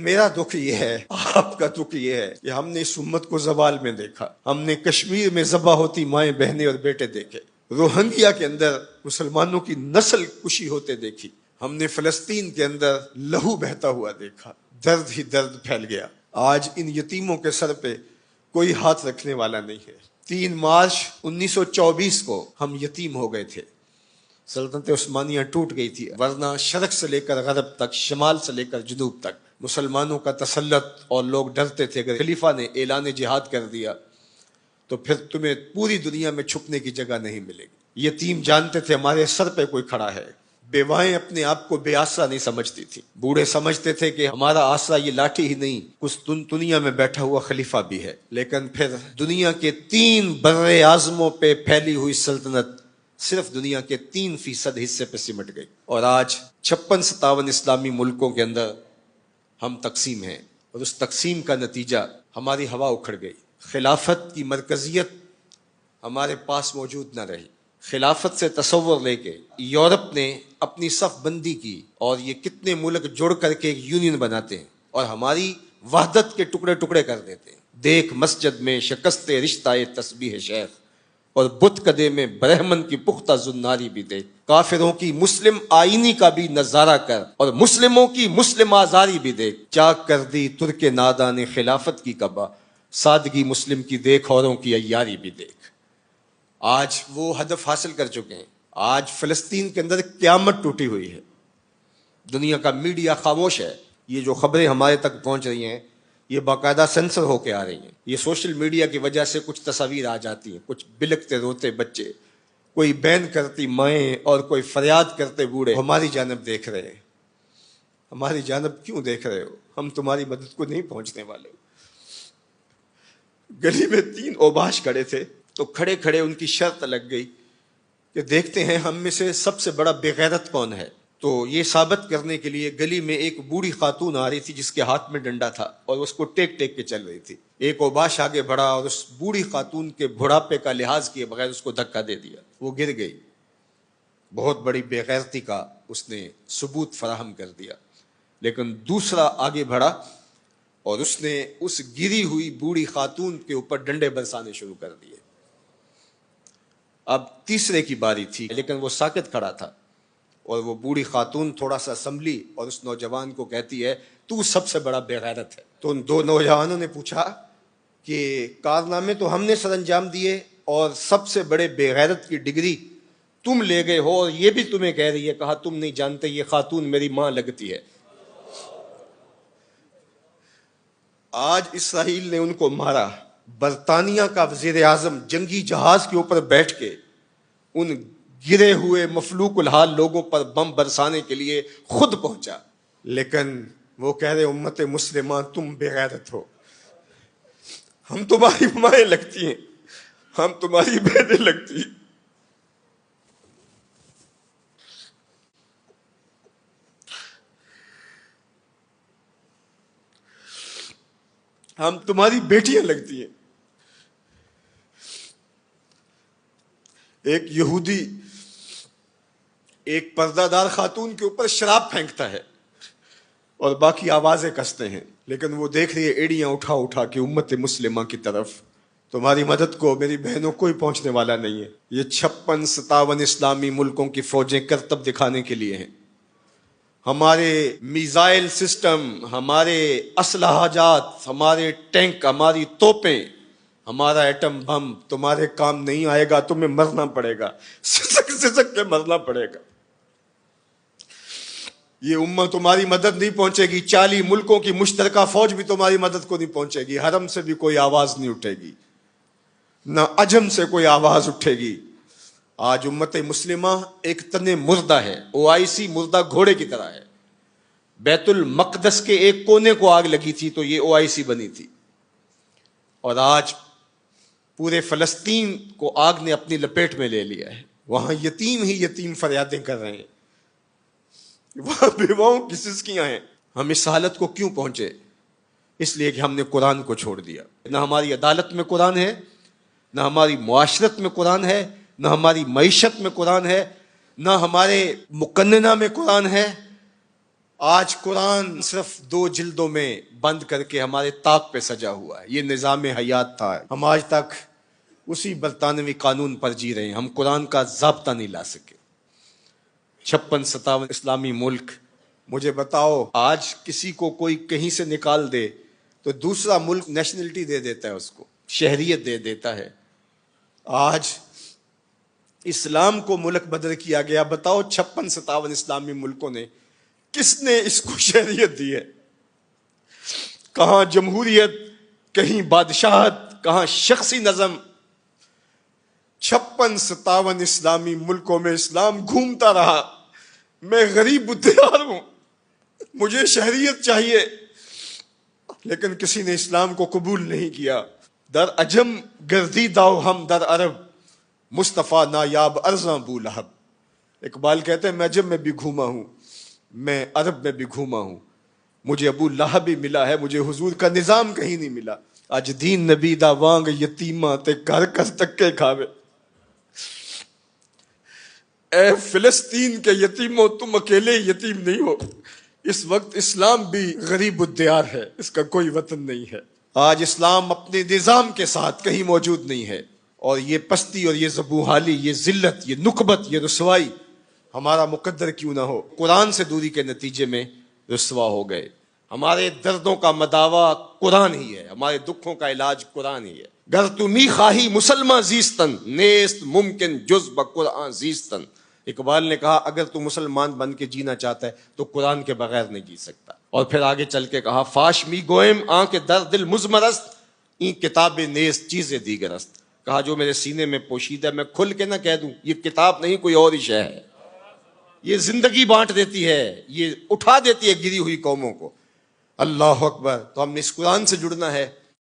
میرا دکھ یہ ہے، آپ کا دکھ یہ ہے کہ ہم نے اس امت کو زوال میں دیکھا، ہم نے کشمیر میں ذبح ہوتی مائیں بہنیں اور بیٹے دیکھے، روہنگیا کے اندر مسلمانوں کی نسل کشی ہوتے دیکھی، ہم نے فلسطین کے اندر لہو بہتا ہوا دیکھا، درد ہی درد پھیل گیا۔ آج ان یتیموں کے سر پہ کوئی ہاتھ رکھنے والا نہیں ہے۔ 3 مارچ 1924 کو ہم یتیم ہو گئے تھے، سلطنت عثمانیہ ٹوٹ گئی تھی، ورنہ شرق سے لے کر غرب تک، شمال سے لے کر جنوب تک مسلمانوں کا تسلط، اور لوگ ڈرتے تھے اگر خلیفہ نے اعلان جہاد کر دیا تو پھر تمہیں پوری دنیا میں چھپنے کی جگہ نہیں ملے گی۔ یتیم جانتے تھے ہمارے سر پہ کوئی کھڑا ہے، بیوائیں اپنے آپ کو بے آسرا نہیں سمجھتی تھی، بوڑھے سمجھتے تھے کہ ہمارا آسرا یہ لاٹھی ہی نہیں، کچھ دنیا میں بیٹھا ہوا خلیفہ بھی ہے۔ لیکن پھر دنیا کے 3 بر اعظموں پہ پھیلی ہوئی سلطنت صرف دنیا کے 3% حصے پہ سمٹ گئی، اور آج 56-57 اسلامی ملکوں کے اندر ہم تقسیم ہیں، اور اس تقسیم کا نتیجہ ہماری ہوا اکھڑ گئی۔ خلافت کی مرکزیت ہمارے پاس موجود نہ رہی۔ خلافت سے تصور لے کے یورپ نے اپنی صف بندی کی، اور یہ کتنے ملک جڑ کر کے ایک یونین بناتے ہیں اور ہماری وحدت کے ٹکڑے ٹکڑے کر دیتے ہیں۔ دیکھ مسجد میں شکست رشتہ تسبیح شیخ، اور بت کدے میں برہمن کی پختہ زناری بھی دیکھ، کافروں کی مسلم آئینی کا بھی نظارہ کر، اور مسلموں کی مسلم آزاری بھی دیکھ، چاک کر دی ترک نادان خلافت کی کعبہ، سادگی مسلم کی دیکھ اوروں کی عیاری بھی دیکھ۔ آج وہ ہدف حاصل کر چکے ہیں۔ آج فلسطین کے اندر قیامت ٹوٹی ہوئی ہے، دنیا کا میڈیا خاموش ہے، یہ جو خبریں ہمارے تک پہنچ رہی ہیں یہ باقاعدہ سینسر ہو کے آ رہی ہیں۔ یہ سوشل میڈیا کی وجہ سے کچھ تصاویر آ جاتی ہیں، کچھ بلکتے روتے بچے، کوئی بین کرتی مائیں اور کوئی فریاد کرتے بوڑھے ہماری جانب دیکھ رہے ہیں۔ ہماری جانب کیوں دیکھ رہے ہو؟ ہم تمہاری مدد کو نہیں پہنچنے والے۔ گلی میں 3 اوباش کھڑے تھے تو کھڑے کھڑے ان کی شرط لگ گئی کہ دیکھتے ہیں ہم میں سے سب سے بڑا بے غیرت کون ہے۔ تو یہ ثابت کرنے کے لیے گلی میں ایک بوڑھی خاتون آ رہی تھی جس کے ہاتھ میں ڈنڈا تھا، اور اس کو ٹیک ٹیک کے چل رہی تھی۔ ایک اوباش آگے بڑھا اور اس بوڑھی خاتون کے بڑھاپے کا لحاظ کیے بغیر اس کو دھکا دے دیا، وہ گر گئی۔ بہت بڑی بے غیرتی کا اس نے ثبوت فراہم کر دیا۔ لیکن دوسرا آگے بڑھا اور اس نے اس گری ہوئی بوڑھی خاتون کے اوپر ڈنڈے برسانے شروع کر دیے۔ اب تیسرے کی باری تھی، لیکن وہ ساکت کھڑا تھا، اور وہ بوڑھی خاتون تھوڑا سا سنبھلی اور اس نوجوان کو کہتی ہے تو سب سے بڑا بے غیرت ہے۔ تو ان 2 نوجوانوں نے پوچھا کہ کارنامے تو ہم نے سر انجام دیے، اور سب سے بڑے بے غیرت کی ڈگری تم لے گئے ہو، اور یہ بھی تمہیں کہہ رہی ہے۔ کہا تم نہیں جانتے یہ خاتون میری ماں لگتی ہے۔ آج اسرائیل نے ان کو مارا، برطانیہ کا وزیر اعظم جنگی جہاز کے اوپر بیٹھ کے ان گرے ہوئے مفلوق الحال لوگوں پر بم برسانے کے لیے خود پہنچا، لیکن وہ کہہ رہے امت مسلمہ تم بے غیرت ہو، ہم تمہاری مائیں لگتی ہیں، ہم تمہاری بہنیں لگتی ہیں، ہم تمہاری بیٹیاں لگتی ہیں۔ ایک یہودی ایک پردہ دار خاتون کے اوپر شراب پھینکتا ہے اور باقی آوازیں کستے ہیں، لیکن وہ دیکھ رہی ہے ایڑیاں اٹھا اٹھا کے امت مسلمہ کی طرف۔ تمہاری مدد کو میری بہنوں کوئی پہنچنے والا نہیں ہے۔ یہ 56-57 اسلامی ملکوں کی فوجیں کرتب دکھانے کے لیے ہیں۔ ہمارے میزائل سسٹم، ہمارے اسلحہ جات، ہمارے ٹینک، ہماری توپیں، ہمارا ایٹم بم تمہارے کام نہیں آئے گا، تمہیں مرنا پڑے گا، سسک سسک کے مرنا پڑے گا۔ یہ امت تمہاری مدد نہیں پہنچے گی، 40 ملکوں کی مشترکہ فوج بھی تمہاری مدد کو نہیں پہنچے گی، حرم سے بھی کوئی آواز نہیں اٹھے گی، نہ عجم سے کوئی آواز اٹھے گی۔ آج امت مسلمہ ایک تن مردہ ہے، OIC مردہ گھوڑے کی طرح ہے۔ بیت المقدس کے ایک کونے کو آگ لگی تھی تو یہ OIC بنی تھی، اور آج پورے فلسطین کو آگ نے اپنی لپیٹ میں لے لیا ہے۔ وہاں یتیم ہی یتیم فریادیں کر رہے ہیں، وہاں بیواؤں کی سسکیاں ہیں۔ ہم اس حالت کو کیوں پہنچے؟ اس لیے کہ ہم نے قرآن کو چھوڑ دیا۔ نہ ہماری عدالت میں قرآن ہے، نہ ہماری معاشرت میں قرآن ہے، نہ ہماری معیشت میں قرآن ہے، نہ ہمارے مقننہ میں قرآن ہے، آج قرآن صرف 2 جلدوں میں بند کر کے ہمارے طاق پہ سجا ہوا ہے. یہ نظام حیات تھا. ہم آج تک اسی برطانوی قانون پر جی رہے ہیں. ہم قرآن کا ضابطہ نہیں لا سکے. 56-57 اسلامی ملک. مجھے بتاؤ آج کسی کو کوئی کہیں سے نکال دے تو دوسرا ملک نیشنلٹی دے دیتا ہے, اس کو شہریت دے دیتا ہے. آج اسلام کو ملک بدر کیا گیا. بتاؤ 56-57 اسلامی ملکوں نے کس نے اس کو شہریت دی ہے؟ کہاں جمہوریت, کہیں بادشاہت, کہاں شخصی نظم. 56-57 اسلامی ملکوں میں اسلام گھومتا رہا. میں غریب الدیار ہوں, مجھے شہریت چاہیے, لیکن کسی نے اسلام کو قبول نہیں کیا. در عجم گردی داؤ ہم در عرب, مصطفیٰ نایاب ارزاں بو لہب. اقبال کہتے ہیں میں عجم میں بھی گھوما ہوں, میں عرب میں بھی گھوما ہوں, مجھے ابو لہب بھی ملا ہے, مجھے حضور کا نظام کہیں نہیں ملا. آج دین نبی دا وانگ یتیماں تے گھر کر تکے کھاوے. اے فلسطین کے یتیموں, تم اکیلے یتیم نہیں ہو. اس وقت اسلام بھی غریب الدیار ہے, اس کا کوئی وطن نہیں ہے. آج اسلام اپنے نظام کے ساتھ کہیں موجود نہیں ہے. اور یہ پستی اور یہ زبوحالی, یہ ذلت, یہ نکبت, یہ رسوائی ہمارا مقدر کیوں نہ ہو. قرآن سے دوری کے نتیجے میں رسوا ہو گئے. ہمارے دردوں کا مداوا قرآن ہی ہے, ہمارے دکھوں کا علاج قرآن ہی ہے. گر تمی خواہی مسلمان زیستن, نیست ممکن جز بقرآن زیستن. اقبال نے کہا اگر تو مسلمان بن کے جینا چاہتا ہے تو قرآن کے بغیر نہیں جی سکتا. اور پھر آگے چل کے کہا فاش می گوئم آنکھ در دل مزمرست, این کتاب نیست چیز دیگرست. کہا جو میرے سینے میں پوشیدہ ہے میں کھل کے نہ کہہ دوں, یہ کتاب نہیں کوئی اور ہی شے ہے. یہ زندگی بانٹ دیتی ہے, یہ اٹھا دیتی ہے گری ہوئی قوموں کو. اللہ اکبر. تو ہم نے اس قرآن سے جڑنا ہے,